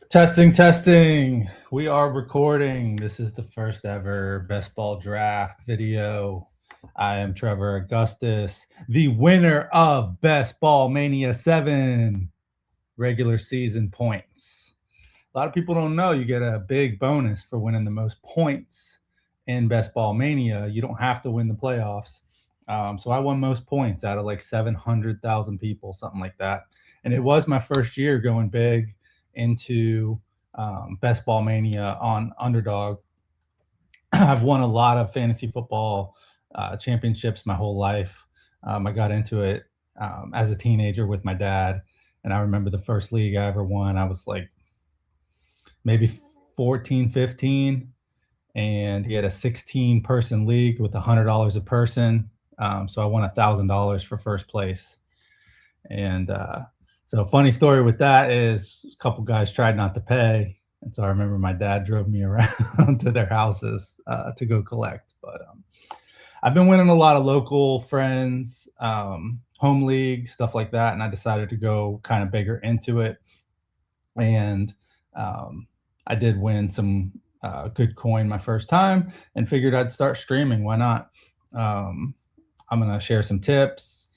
Testing, testing. We are recording. This is the first ever best ball draft video. I am Trevor Augustus, the winner of Best Ball Mania 7 regular season points. A lot of people don't know you get a big bonus for winning the most points in Best Ball Mania. You don't have to win the playoffs. So I won most points out of like 700,000 people, something like that. And it was my first year going big into Best Ball Mania on Underdog. I've won a lot of fantasy football championships my whole life. I got into it as a teenager with my dad. And I remember the first league I ever won, I was like maybe 14, 15. And he had a 16-person league with $100 a person. So I won $1,000 for first place. And so funny story with that is a couple guys tried not to pay. And so I remember my dad drove me around to their houses to go collect. But I've been winning a lot of local friends, home league, stuff like that. And I decided to go kind of bigger into it. And I did win some good coin my first time and figured I'd start streaming. Why not? I'm going to share some tips.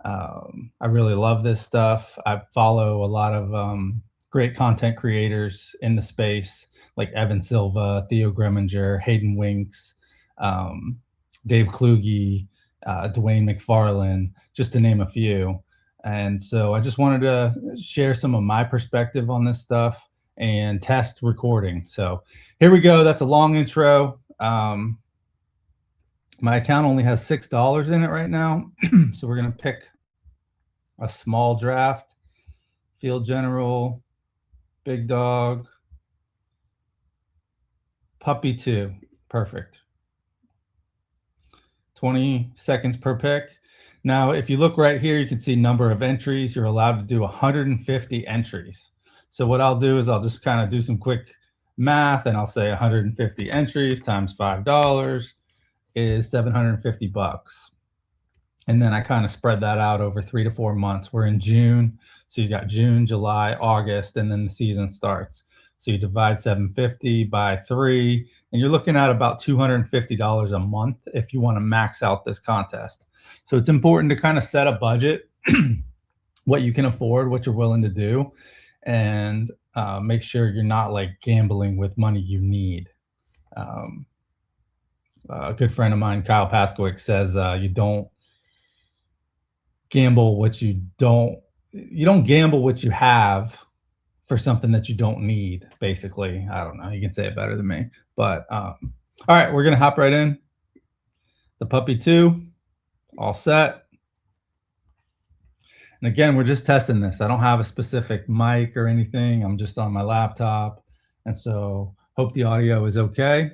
I really love this stuff. I follow a lot of great content creators in the space, like Evan Silva, Theo Greminger, Hayden Winks, Dave Kluge, Dwayne McFarlane, just to name a few. And so I just wanted to share some of my perspective on this stuff and test recording. So here we go. That's a long intro. My account only has $6 in it right now. So we're going to pick a small draft, field general, big dog, puppy 2. Perfect. 20 seconds per pick. Now, if you look right here, you can see number of entries. You're allowed to do 150 entries. So what I'll do is I'll just kind of do some quick math, and I'll say 150 entries times $5 is $750. And then I kind of spread that out over 3 to 4 months. We're in June, so you got June, July, August, and then the season starts. So you divide 750 by 3, and you're looking at about $250 a month if you want to max out this contest. So it's important to kind of set a budget, what you can afford, what you're willing to do, and make sure you're not like gambling with money you need. A good friend of mine, Kyle Paskwick, says you don't gamble what you don't gamble what you have for something that you don't need, basically. I don't know, you can say it better than me. But all right, we're gonna hop right in. The puppy 2, all set. And again, we're just testing this. I don't have a specific mic or anything. I'm just on my laptop. And so hope the audio is okay.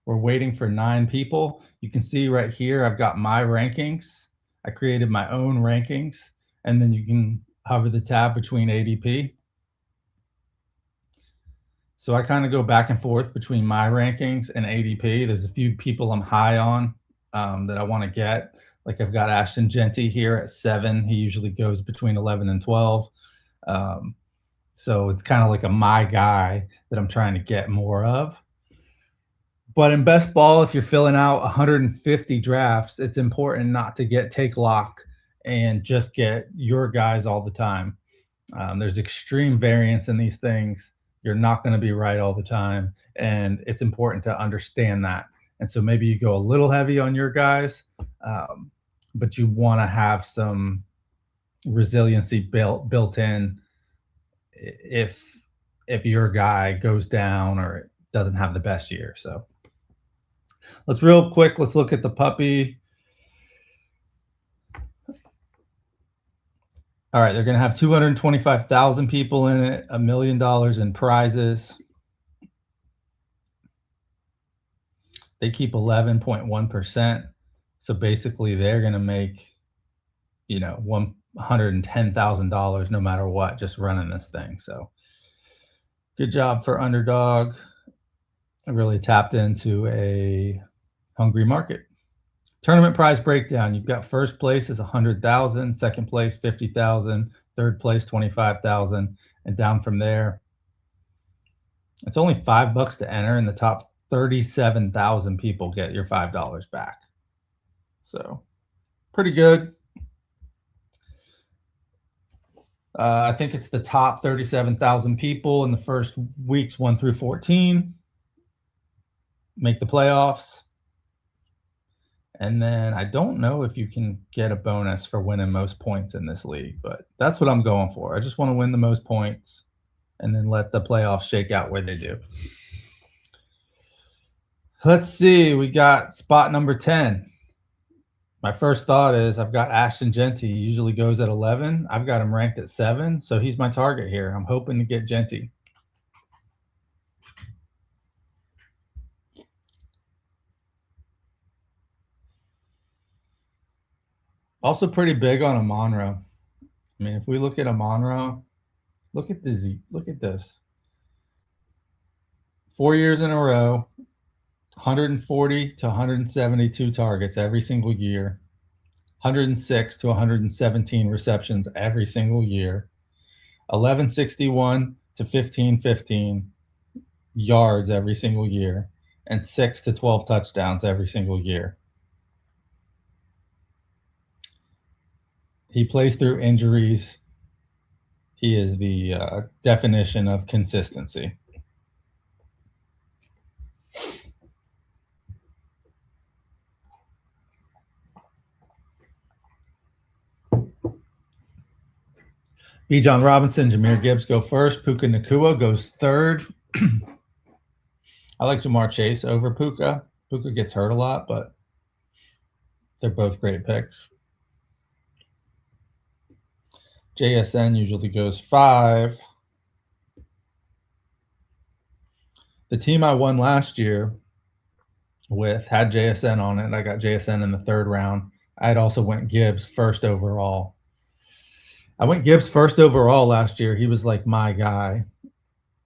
We're waiting for 9 people. You can see right here, I've got my rankings. I created my own rankings, and then you can hover the tab between ADP. So I kind of go back and forth between my rankings and ADP. There's a few people I'm high on that I want to get. Like I've got Ashton Genty here at 7. He usually goes between 11 and 12. So it's kind of like a my guy that I'm trying to get more of. But in best ball, if you're filling out 150 drafts, it's important not to get take lock and just get your guys all the time. There's extreme variance in these things. You're not going to be right all the time, and it's important to understand that. And so maybe you go a little heavy on your guys, but you want to have some resiliency built in if your guy goes down or doesn't have the best year. So let's look at the puppy. All right, they're going to have 225,000 people in it, $1 million in prizes. They keep 11.1%. So basically they're going to make, $110,000 no matter what, just running this thing. So good job for Underdog. I really tapped into a hungry market. Tournament prize breakdown. You've got first place is 100,000, second place 50,000, Third place, 25,000, and down from there. It's only $5 to enter, and the top 37,000 people get your $5 back. So pretty good. I think it's the top 37,000 people in the first weeks 1 through 14 make the playoffs. And then I don't know if you can get a bonus for winning most points in this league, but that's what I'm going for. I just want to win the most points and then let the playoffs shake out where they do. Let's see. We got spot number 10. My first thought is I've got Ashton Genty. He usually goes at 11. I've got him ranked at 7, so he's my target here. I'm hoping to get Genty. Also pretty big on Amonra. I mean, if we look at Amonra, look at this. Look at this. 4 years in a row, 140 to 172 targets every single year, 106 to 117 receptions every single year, 1161 to 1515 yards every single year, and 6 to 12 touchdowns every single year. He plays through injuries. He is the definition of consistency. Bijan Robinson, Jahmyr Gibbs go first. Puka Nacua goes third. I like Jamar Chase over Puka. Puka gets hurt a lot, but they're both great picks. JSN usually goes 5. The team I won last year with had JSN on it. I got JSN in the 3rd round. I had also went Gibbs first overall. I went Gibbs first overall last year. He was like my guy.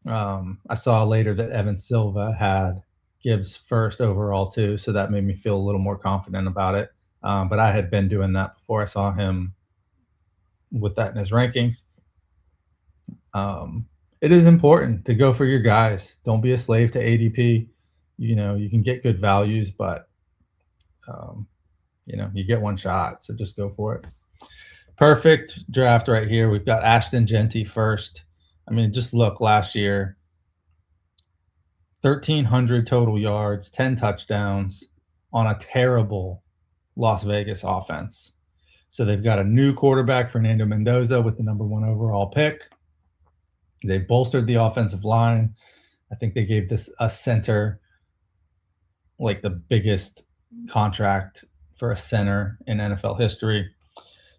I saw later that Evan Silva had Gibbs first overall too, so that made me feel a little more confident about it. But I had been doing that before I saw him with that in his rankings. It is important to go for your guys. Don't be a slave to ADP. You know, you can get good values, but you know, you get one shot, so just go for it. Perfect draft right here. We've got Ashton Genty first. I mean, just look last year, 1,300 total yards, 10 touchdowns on a terrible Las Vegas offense. So they've got a new quarterback, Fernando Mendoza, with the number 1 overall pick. They bolstered the offensive line. I think they gave this a center, like the biggest contract for a center in NFL history.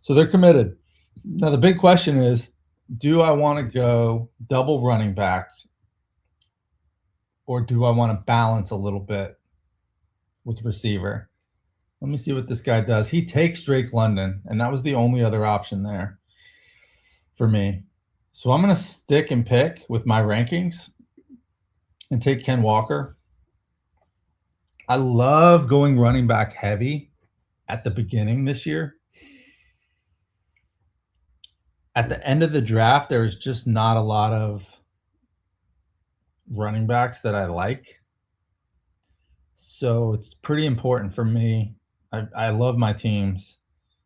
So they're committed. Now, the big question is, do I want to go double running back, or do I want to balance a little bit with receiver? Let me see what this guy does. He takes Drake London, and that was the only other option there for me. So I'm going to stick and pick with my rankings and take Ken Walker. I love going running back heavy at the beginning this year. At the end of the draft, there's just not a lot of running backs that I like. So it's pretty important for me. I love my teams.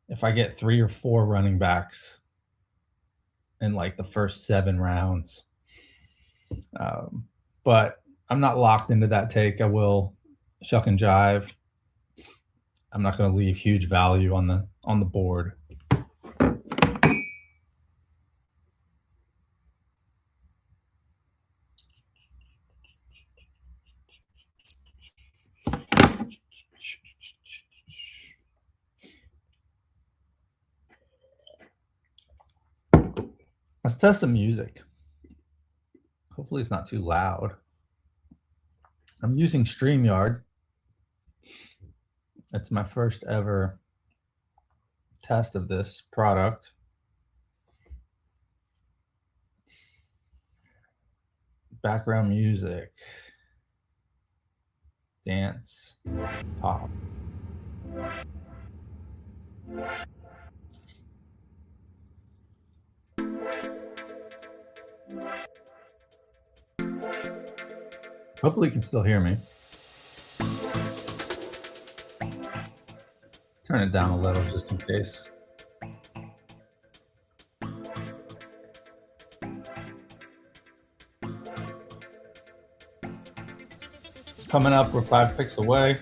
If I get 3 or 4 running backs in like the first 7 rounds. But I'm not locked into that take. I will shuck and jive. I'm not going to leave huge value on the board. Let's test some music. Hopefully it's not too loud. I'm using StreamYard. It's my first ever test of this product. Background music. Dance. Pop. Hopefully you can still hear me. Turn it down a little just in case. Coming up, we're 5 picks away.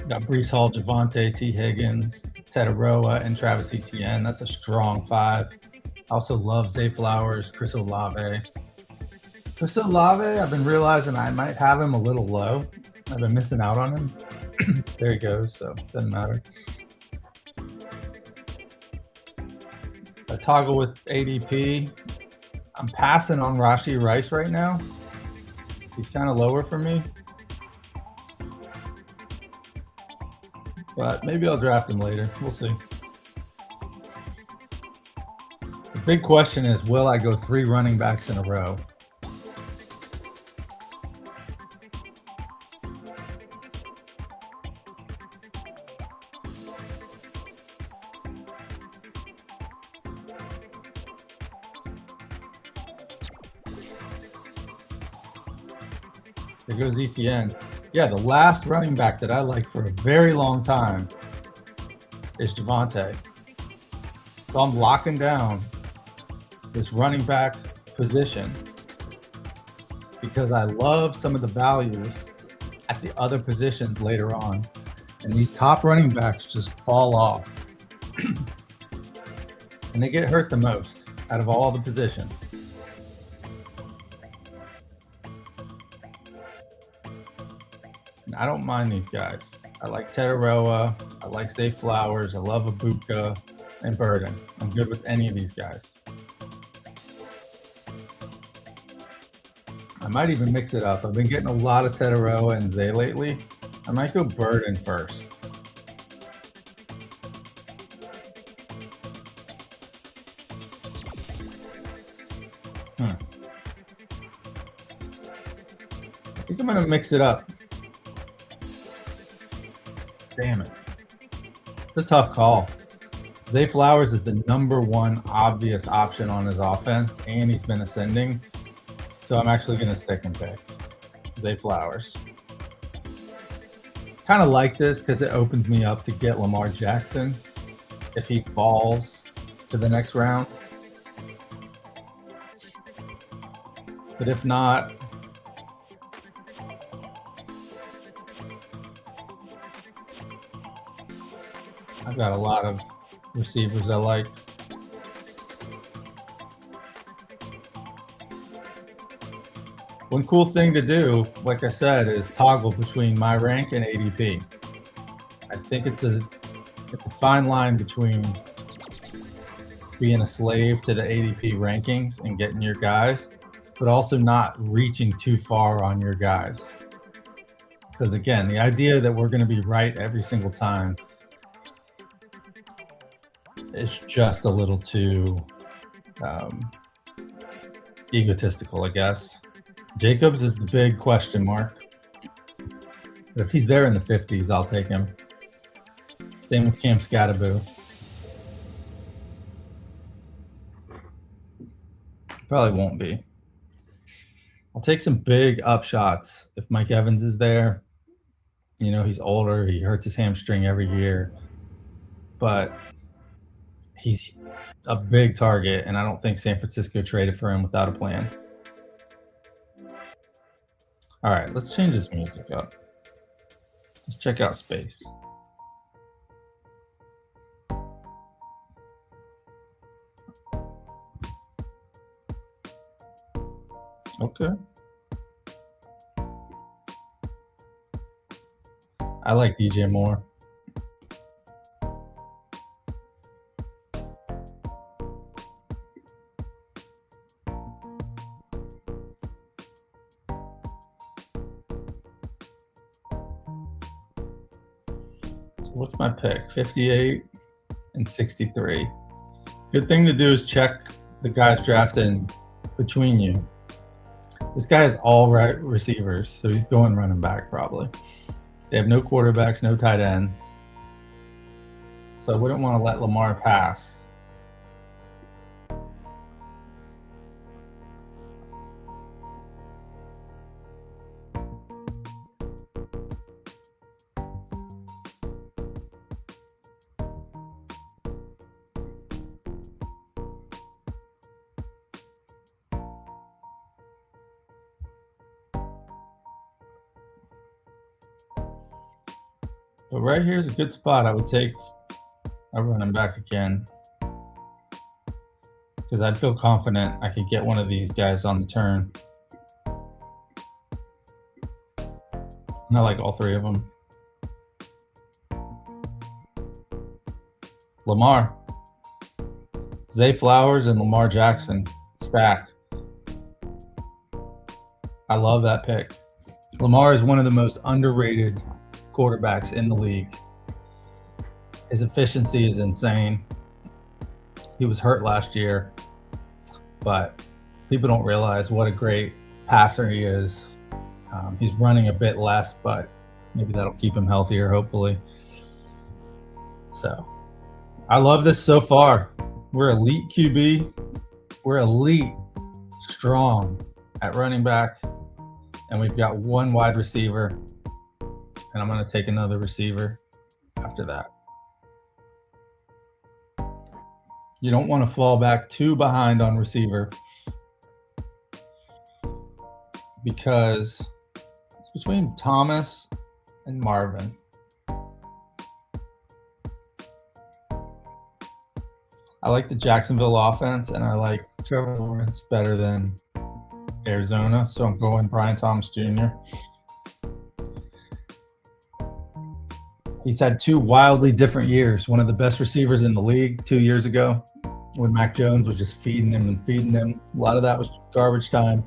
Got Breece Hall, Javonte, T. Higgins, Tetaroa, and Travis Etienne. That's a strong 5. I also love Zay Flowers, Chris Olave. Chris Olave, I've been realizing I might have him a little low. I've been missing out on him. There he goes, so doesn't matter. I toggle with ADP. I'm passing on Rashee Rice right now. He's kind of lower for me. But maybe I'll draft him later. We'll see. The big question is, will I go 3 running backs in a row? There goes Etienne. Yeah, the last running back that I like for a very long time is Javonte. So I'm locking down this running back position because I love some of the values at the other positions later on. And these top running backs just fall off. And they get hurt the most out of all the positions. I don't mind these guys. I like Tetaroa. I like Zay Flowers. I love Ibuka and Burden. I'm good with any of these guys. I might even mix it up. I've been getting a lot of Tetaroa and Zay lately. I might go Burden first. I think I'm going to mix it up. Damn it. It's a tough call. Zay Flowers is the #1 obvious option on his offense, and he's been ascending. So I'm actually going to stick and pick Zay Flowers. Kind of like this because it opens me up to get Lamar Jackson if he falls to the next round. But if not, I've got a lot of receivers I like. One cool thing to do, like I said, is toggle between my rank and ADP. I think it's a fine line between being a slave to the ADP rankings and getting your guys, but also not reaching too far on your guys. Because again, the idea that we're going to be right every single time is just a little too egotistical, I guess. Jacobs is the big question mark. But if he's there in the 50s, I'll take him. Same with Cam Scatterboo. Probably won't be. I'll take some big upshots if Mike Evans is there. You know, he's older. He hurts his hamstring every year. But he's a big target, and I don't think San Francisco traded for him without a plan. All right, let's change this music up. Let's check out Space. Okay. I like DJ Moore. So what's my pick? 58 and 63. Good thing to do is check the guys drafted between you. This guy has all right receivers, so he's going running back probably. They have no quarterbacks, no tight ends. So I wouldn't want to let Lamar pass. . But right here is a good spot. I would take a running back again because I'd feel confident I could get one of these guys on the turn. And I like all three of them. Lamar, Zay Flowers, and Lamar Jackson stack. I love that pick. Lamar is one of the most underrated quarterbacks in the league. His efficiency is insane. He was hurt last year, but people don't realize what a great passer he is. He's running a bit less, but maybe that'll keep him healthier, hopefully. So I love this so far. We're elite QB. We're elite strong at running back. And we've got one wide receiver. And I'm going to take another receiver after that. You don't want to fall back too behind on receiver because it's between Thomas and Marvin. I like the Jacksonville offense, and I like Trevor Lawrence better than Arizona, so I'm going Brian Thomas Jr. He's had two wildly different years. One of the best receivers in the league 2 years ago when Mac Jones was just feeding him and feeding him. A lot of that was garbage time.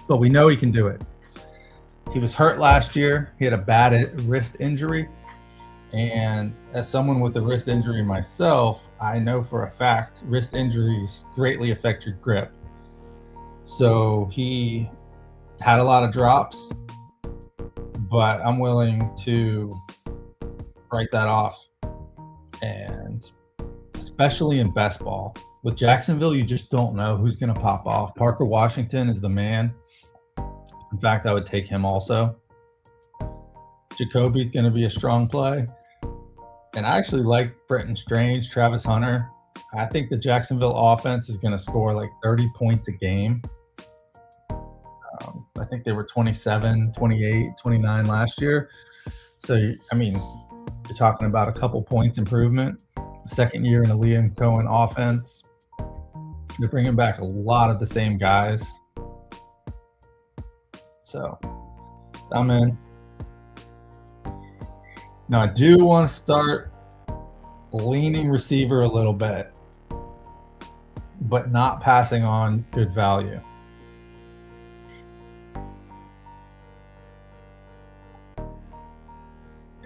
But we know he can do it. He was hurt last year. He had a bad wrist injury. And as someone with a wrist injury myself, I know for a fact wrist injuries greatly affect your grip. So he had a lot of drops, but I'm willing to write that off. And especially in best ball. With Jacksonville, you just don't know who's going to pop off. Parker Washington is the man. In fact, I would take him also. Jacoby's going to be a strong play. And I actually like Brenton Strange, Travis Hunter. I think the Jacksonville offense is going to score like 30 points a game. I think they were 27, 28, 29 last year. So, I mean, you're talking about a couple points improvement. Second year in the Liam Cohen offense. They're bringing back a lot of the same guys. So, I'm in. Now, I do want to start leaning receiver a little bit, but not passing on good value.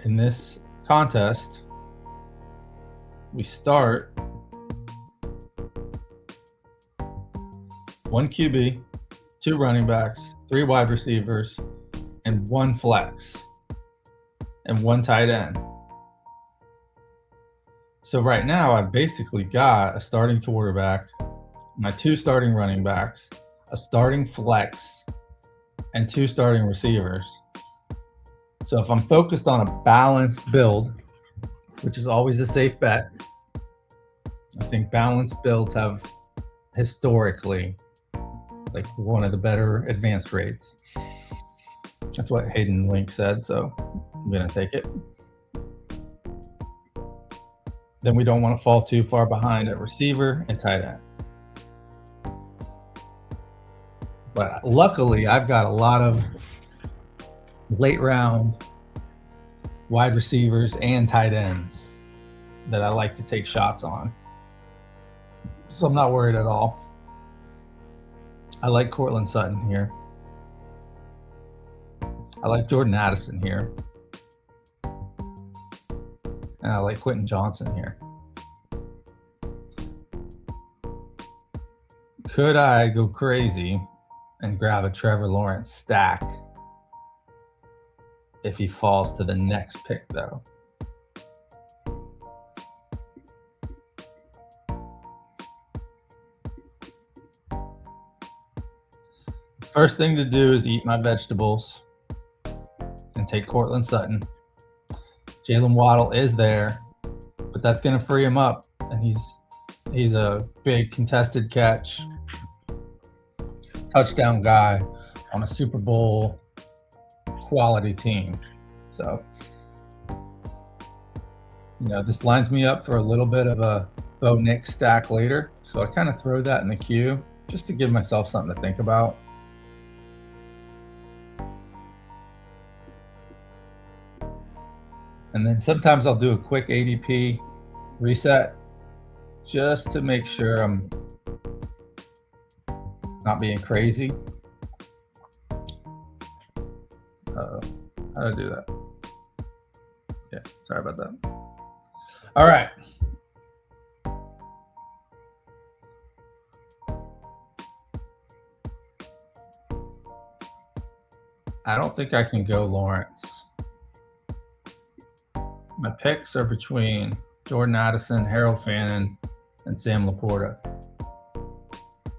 In this contest, we start one QB, two running backs, three wide receivers, and one flex, and one tight end. So right now, I've basically got a starting quarterback, my two starting running backs, a starting flex, and two starting receivers. So if I'm focused on a balanced build, which is always a safe bet, I think balanced builds have historically like one of the better advanced rates. That's what Hayden Link said, so I'm going to take it. Then we don't want to fall too far behind at receiver and tight end. But luckily, I've got a lot of late round wide receivers and tight ends that I like to take shots on. So I'm not worried at all. I like Cortland Sutton here. I like Jordan Addison here. And I like Quentin Johnson here. Could I go crazy and grab a Trevor Lawrence stack if he falls to the next pick, though? First thing to do is eat my vegetables and take Cortland Sutton. Jalen Waddle is there, but that's going to free him up, and he's a big contested catch touchdown guy on a Super Bowl quality team. So, this lines me up for a little bit of a Bo Nick stack later. So I kind of throw that in the queue just to give myself something to think about. And then sometimes I'll do a quick ADP reset just to make sure I'm not being crazy. How do I do that? Yeah, sorry about that. All right. I don't think I can go Lawrence. My picks are between Jordan Addison, Harold Fannin, and Sam Laporta.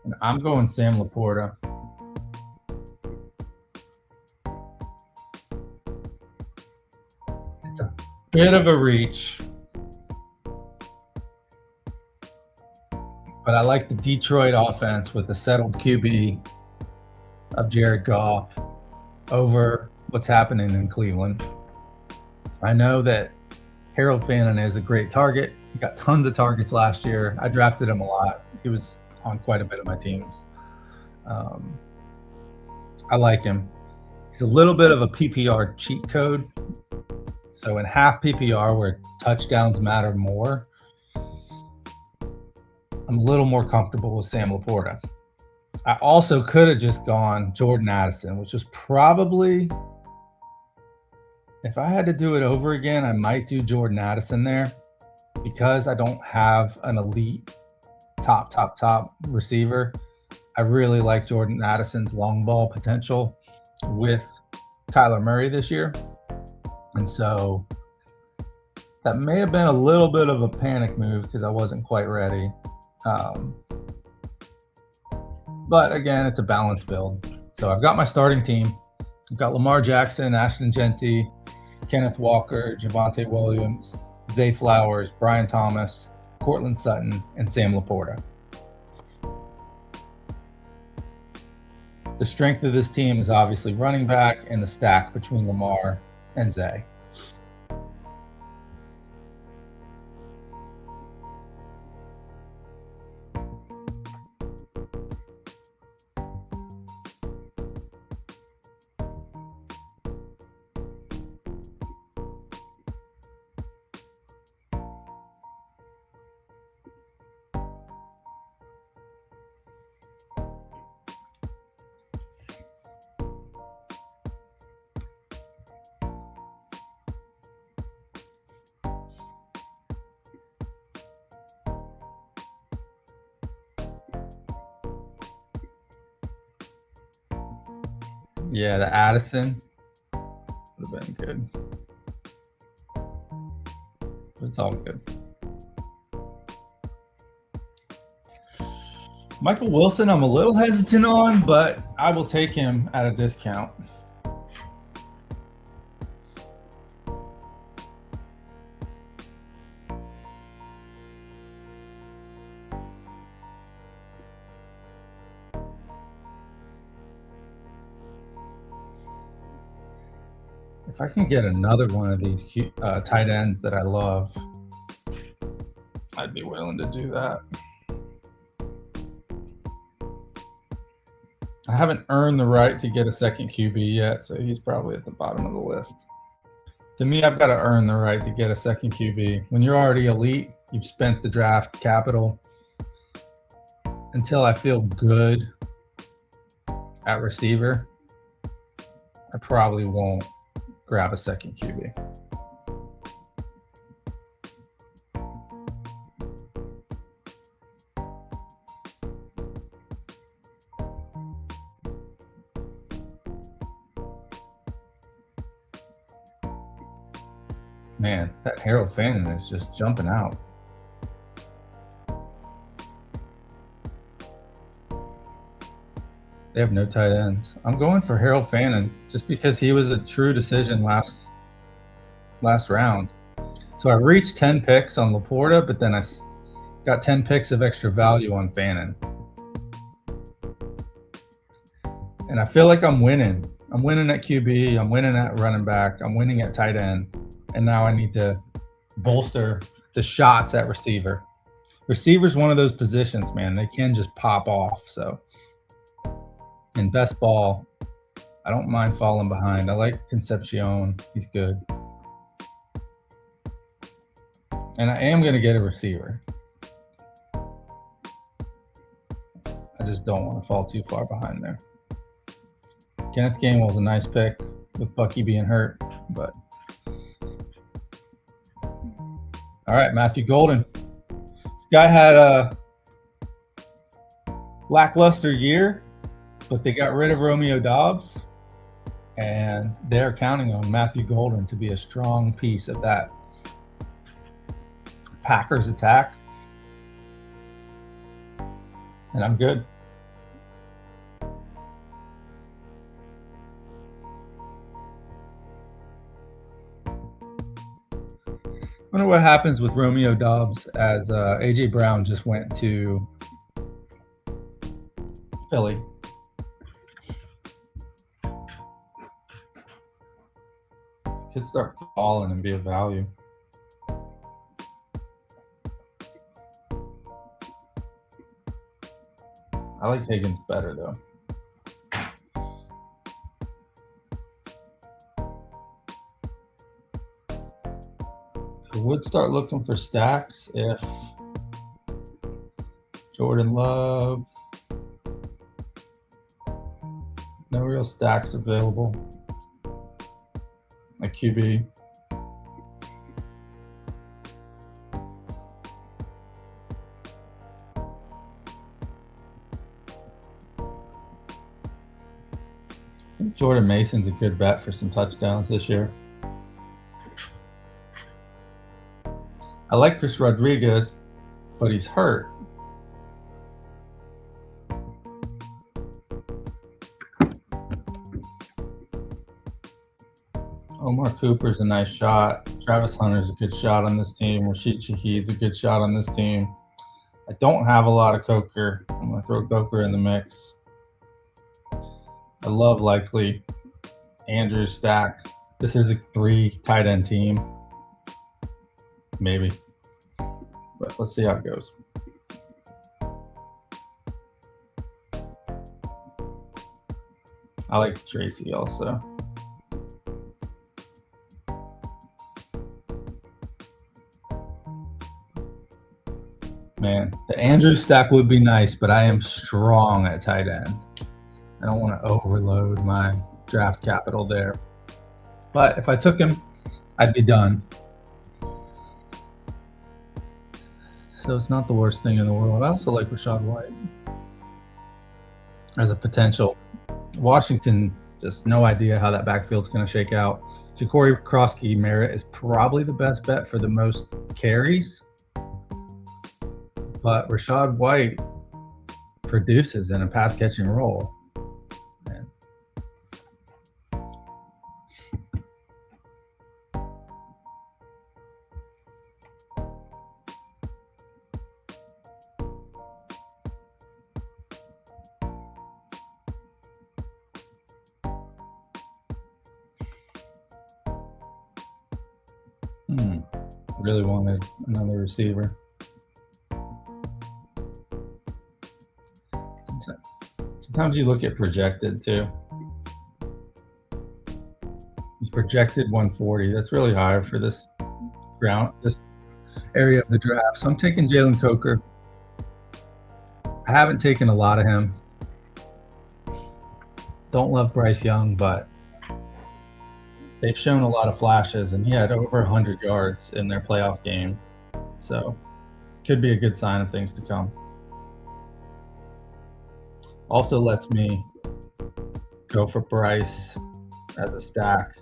And I'm going Sam Laporta. It's a bit of a reach, but I like the Detroit offense with the settled QB of Jared Goff over what's happening in Cleveland. I know that Harold Fannin is a great target. He got tons of targets last year. I drafted him a lot. He was on quite a bit of my teams. I like him. He's a little bit of a PPR cheat code. So in half PPR, where touchdowns matter more, I'm a little more comfortable with Sam Laporta. I also could have just gone Jordan Addison, which was probably, if I had to do it over again, I might do Jordan Addison there because I don't have an elite top receiver. I really like Jordan Addison's long ball potential with Kyler Murray this year. And so that may have been a little bit of a panic move because I wasn't quite ready. But again, it's a balanced build. So I've got my starting team. I've got Lamar Jackson, Ashton Genty, Kenneth Walker, Javonte Williams, Zay Flowers, Brian Thomas, Cortland Sutton, and Sam Laporta. The strength of this team is obviously running back and the stack between Lamar and Zay. Yeah, the Addison would have been good. It's all good. Michael Wilson, I'm a little hesitant on, but I will take him at a discount. If I can get another one of these tight ends that I love, I'd be willing to do that. I haven't earned the right to get a second QB yet, so he's probably at the bottom of the list. To me, I've got to earn the right to get a second QB. When you're already elite, you've spent the draft capital. Until I feel good at receiver, I probably won't grab a second QB. Man, that Harold Fannin is just jumping out. They have no tight ends. I'm going for Harold Fannin just because he was a true decision last round. So I reached 10 picks on Laporta, but then I got 10 picks of extra value on Fannin. And I feel like I'm winning I'm winning at QB. I'm winning at running back. I'm winning at tight end. And now I need to bolster the shots at receiver. Receiver's one of those positions, man. They can just pop off. So in best ball, I don't mind falling behind. I like Concepcion. He's good. And I am going to get a receiver. I just don't want to fall too far behind there. Kenneth Gainwell's a nice pick with Bucky being hurt, but all right, Matthew Golden. This guy had a lackluster year, but they got rid of Romeo Doubs, and they're counting on Matthew Golden to be a strong piece of that Packers attack. And I'm good. I wonder what happens with Romeo Doubs as A.J. Brown just went to Philly. Could start falling and be a value. I like Higgins better, though. I would start looking for stacks if Jordan Love. No real stacks available. Like QB. I think Jordan Mason's a good bet for some touchdowns this year. I like Chris Rodriguez, but he's hurt. Omar Cooper's a nice shot. Travis Hunter's a good shot on this team. Rashid Shaheed's a good shot on this team. I don't have a lot of Coker. I'm going to throw Coker in the mix. I love likely Andrew stack. This is a 3 tight end team. Maybe. But let's see how it goes. I like Tracy also. Man, the Andrew stack would be nice, but I am strong at tight end. I don't want to overload my draft capital there. But if I took him, I'd be done. So it's not the worst thing in the world. I also like Rachaad White as a potential. Washington, just no idea how that backfield's going to shake out. Ja'Cory Krosky-Merritt is probably the best bet for the most carries. But Rachaad White produces in a pass-catching role. Really wanted another receiver. Sometimes you look at projected too. He's projected 140. That's really high for this area of the draft. So I'm taking Jalen Coker. I haven't taken a lot of him. Don't love Bryce Young, but they've shown a lot of flashes, and he had over 100 yards in their playoff game. So could be a good sign of things to come. Also lets me go for Bryce as a stack.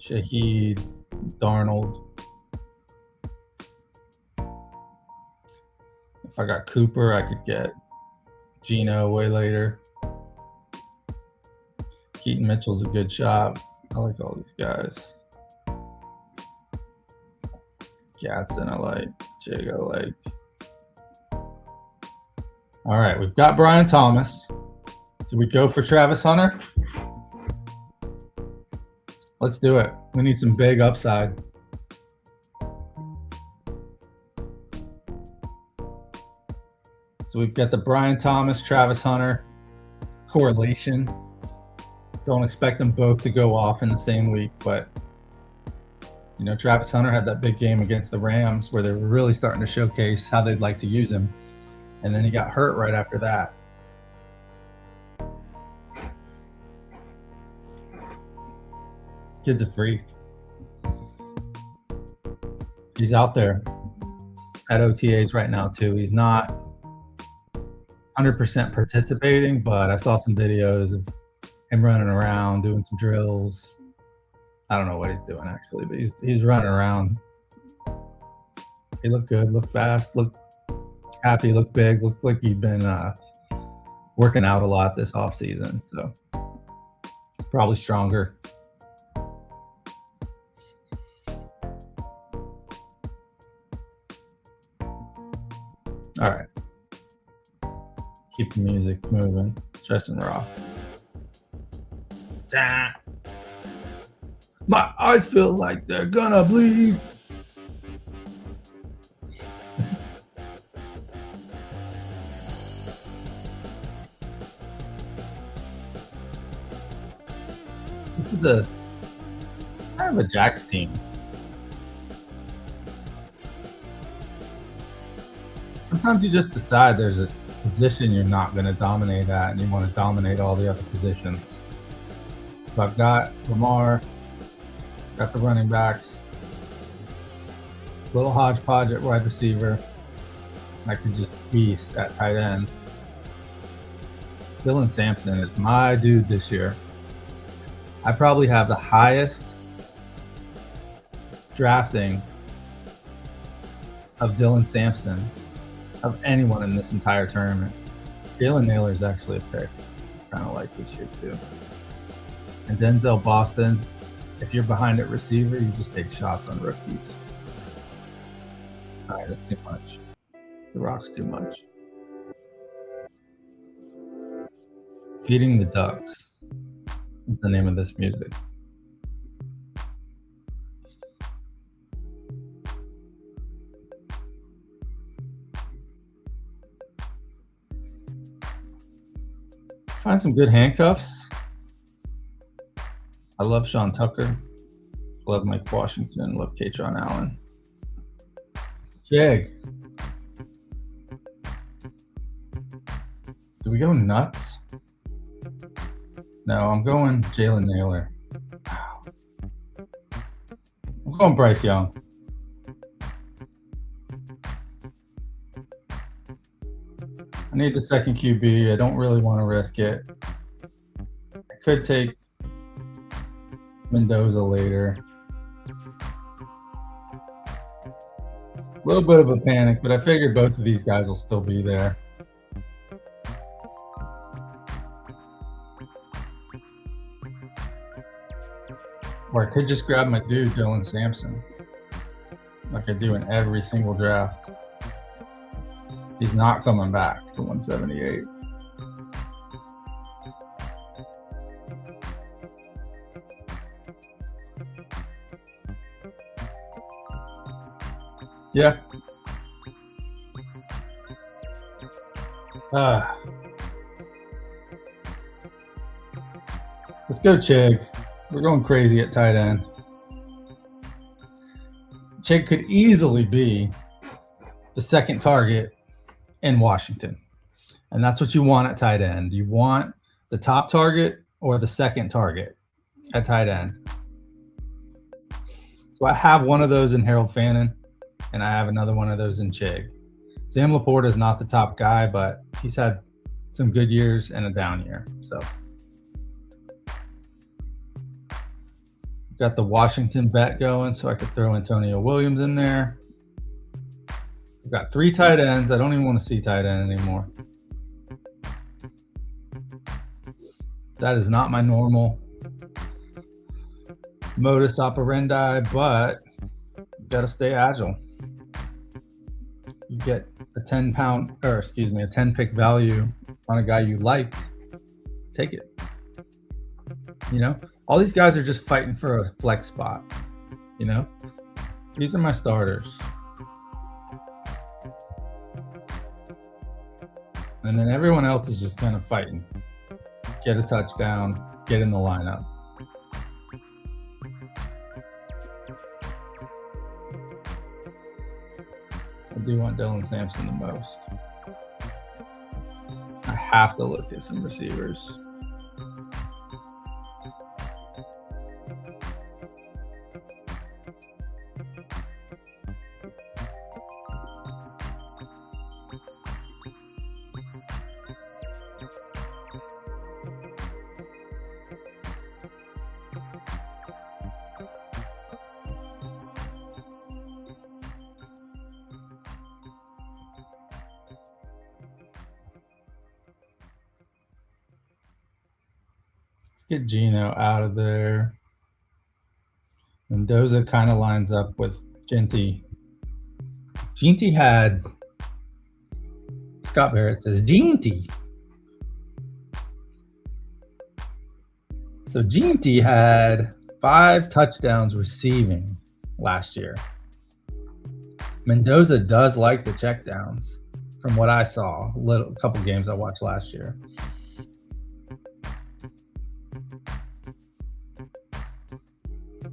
Shaheed, Darnold. If I got Cooper, I could get Geno way later. Keaton Mitchell's a good shot. I like all these guys. Gatson, I like. Jig, I like. All right, we've got Brian Thomas. Do we go for Travis Hunter? Let's do it. We need some big upside. So we've got the Brian Thomas, Travis Hunter correlation. Don't expect them both to go off in the same week, but you know, Travis Hunter had that big game against the Rams where they were really starting to showcase how they'd like to use him. And then he got hurt right after that. Kid's a freak. He's out there at OTAs right now too. He's not 100% participating, but I saw some videos of him running around, doing some drills. I don't know what he's doing actually, but he's running around. He looked good, looked fast, looked happy, looked big, looked like he'd been working out a lot this off season. So probably stronger. All right. Let's keep the music moving. Justin Rock. My eyes feel like they're gonna bleed. This is a kind of a Jack's team. Sometimes you just decide there's a position you're not going to dominate at and you want to dominate all the other positions. So I've got Lamar, got the running backs, little hodgepodge at wide receiver. I could just beast at tight end. Dylan Sampson is my dude this year. I probably have the highest drafting of Dylan Sampson of anyone in this entire tournament. Jalen Naylor is actually a pick. Kind of like this year too. And Denzel Boston, if you're behind at receiver, you just take shots on rookies. All right, that's too much. The Rock's too much. Feeding the Ducks is the name of this music. Find some good handcuffs. I love Sean Tucker. Love Mike Washington. Love Katron Allen. Jag. Do we go nuts? No, I'm going Jalen Naylor. I'm going Bryce Young. I need the second QB. I don't really want to risk it. I could take Mendoza later. A little bit of a panic, but I figured both of these guys will still be there. Or I could just grab my dude, Dylan Sampson, like I do in every single draft. He's not coming back to 178. Yeah. Let's go, Chig. We're going crazy at tight end. Chig could easily be the second target in Washington. And that's what you want at tight end. You want the top target or the second target at tight end. So I have one of those in Harold Fannin, and I have another one of those in Chig. Sam Laporta is not the top guy, but he's had some good years and a down year. So got the Washington bet going, so I could throw Antonio Williams in there. We've got 3 tight ends. I don't even want to see tight end anymore. That is not my normal modus operandi, but you got to stay agile. You get a 10 pick value on a guy you like. take it. You know, all these guys are just fighting for a flex spot. You know, these are my starters. And then everyone else is just kind of fighting. Get a touchdown, get in the lineup. I do want Dylan Sampson the most. I have to look at some receivers. Get Gino out of there. Mendoza kind of lines up with Ginty. Ginty had, Scott Barrett says, Ginty. So Ginty had 5 touchdowns receiving last year. Mendoza does like the checkdowns from what I saw, a couple games I watched last year.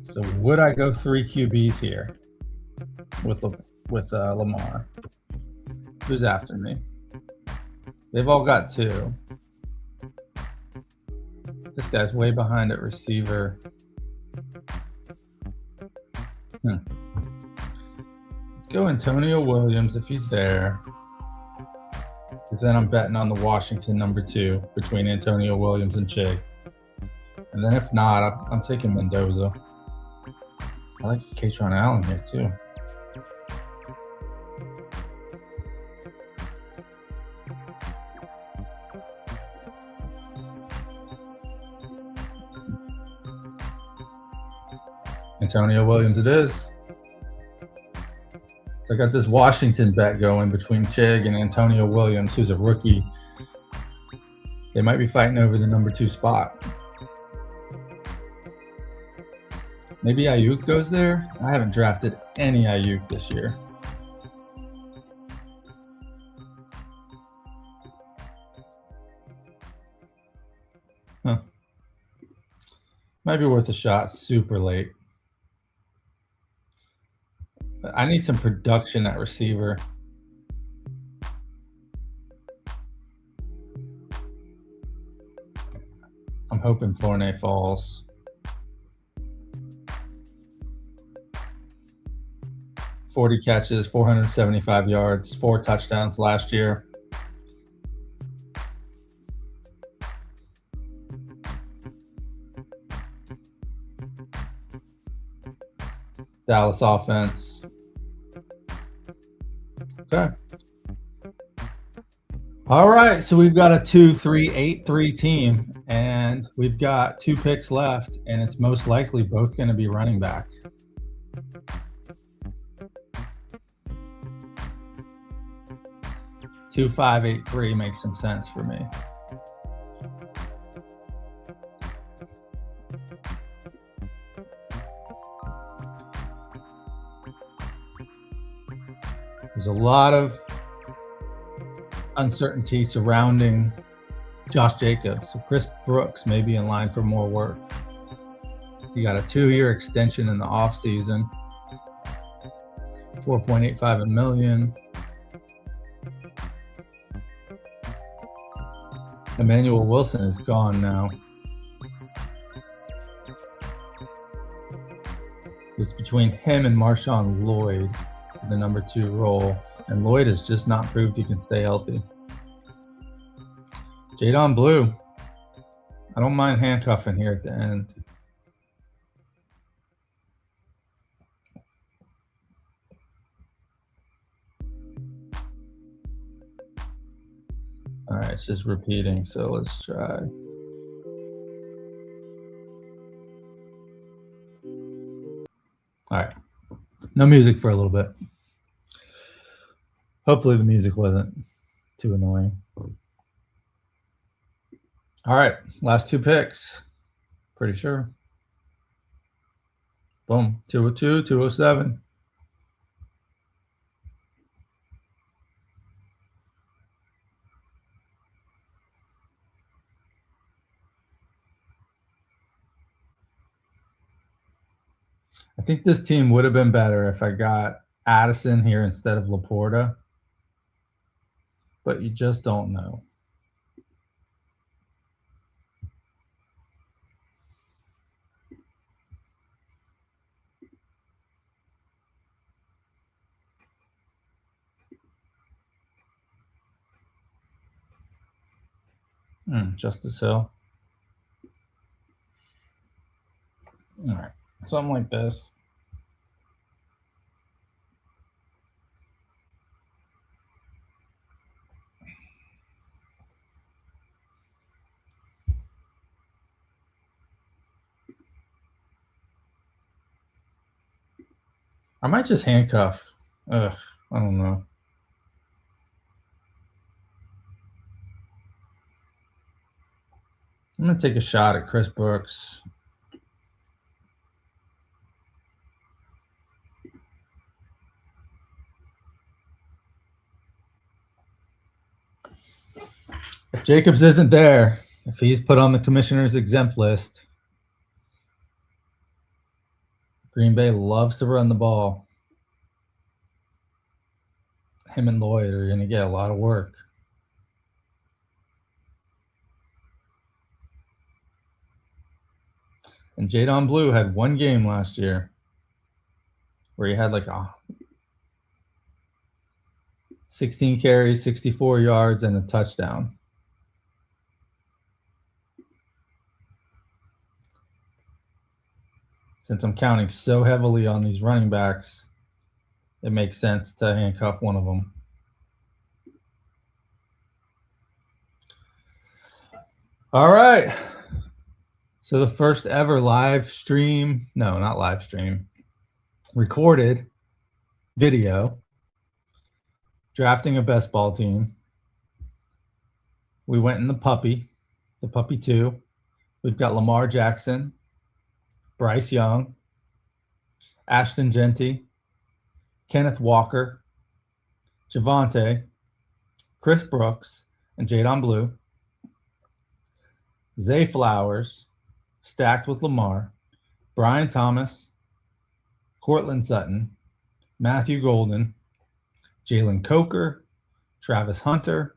So would I go 3 QBs here with Lamar? Who's after me? They've all got 2. This guy's way behind at receiver. Let's go Antonio Williams if he's there. Because then I'm betting on the Washington number 2 between Antonio Williams and Chig. And then if not, I'm taking Mendoza. I like Katron Allen here too. Antonio Williams it is. So I got this Washington bet going between Chig and Antonio Williams, who's a rookie. They might be fighting over the number 2 spot. Maybe Ayuk goes there. I haven't drafted any Ayuk this year. Huh. Might be worth a shot. Super late. I need some production at receiver. I'm hoping Fournette falls. $40 catches, 475 yards, 4 touchdowns last year. Dallas offense. Okay. All right, so we've got a 2-3-8-3 team, and we've got 2 picks left, and it's most likely both going to be running back. Two, 5, 8, 3 makes some sense for me. There's a lot of uncertainty surrounding Josh Jacobs. So Chris Brooks may be in line for more work. He got a 2-year extension in the offseason, $4.85 million. Emmanuel Wilson is gone now. It's between him and Marshawn Lloyd for the number 2 role, and Lloyd has just not proved he can stay healthy. Jadon Blue. I don't mind handcuffing here at the end. All right, it's just repeating, so let's try. All right, no music for a little bit. Hopefully the music wasn't too annoying. All All right, last two picks. Pretty sure. Boom, 202, 207. I think this team would have been better if I got Addison here instead of Laporta, but you just don't know. Justice Hill. All right, something like this. I might just handcuff. I don't know. I'm going to take a shot at Chris Brooks. If Jacobs isn't there, if he's put on the commissioner's exempt list, Green Bay loves to run the ball. Him and Lloyd are going to get a lot of work. And Jadon Blue had one game last year where he had like 16 carries, 64 yards, and a touchdown. Since I'm counting so heavily on these running backs, it makes sense to handcuff one of them. All right. So the first ever recorded video drafting a best ball team. We went in the puppy 2. We've got Lamar Jackson, Bryce Young, Ashton Genty, Kenneth Walker, Javonte, Chris Brooks, and Jadon Blue. Zay Flowers, stacked with Lamar, Brian Thomas, Cortland Sutton, Matthew Golden, Jalen Coker, Travis Hunter,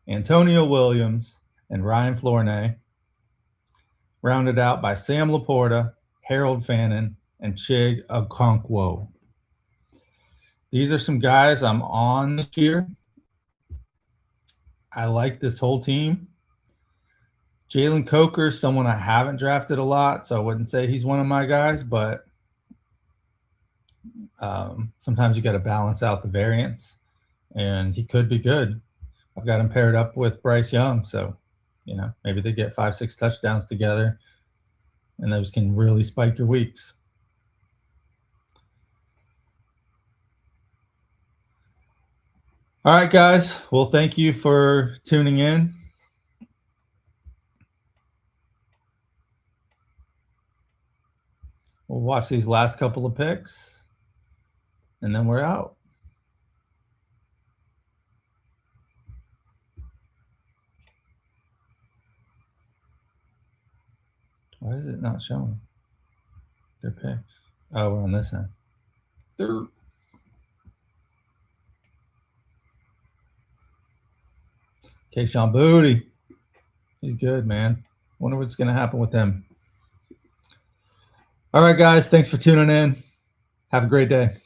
Antonio Williams, and Ryan Flournoy, rounded out by Sam Laporta, Harold Fannin, and Chig Okonkwo. These are some guys I'm on this year. I like this whole team. Jalen Coker is someone I haven't drafted a lot, so I wouldn't say he's one of my guys, but sometimes you got to balance out the variance, and he could be good. I've got him paired up with Bryce Young, so maybe they get 5-6 touchdowns together, and those can really spike your weeks. All right, guys. Well, thank you for tuning in. We'll watch these last couple of picks, and then we're out. Why is it not showing their picks? Oh, we're on this end. Kayshon Boutte. He's good, man. Wonder what's going to happen with him. All right, guys. Thanks for tuning in. Have a great day.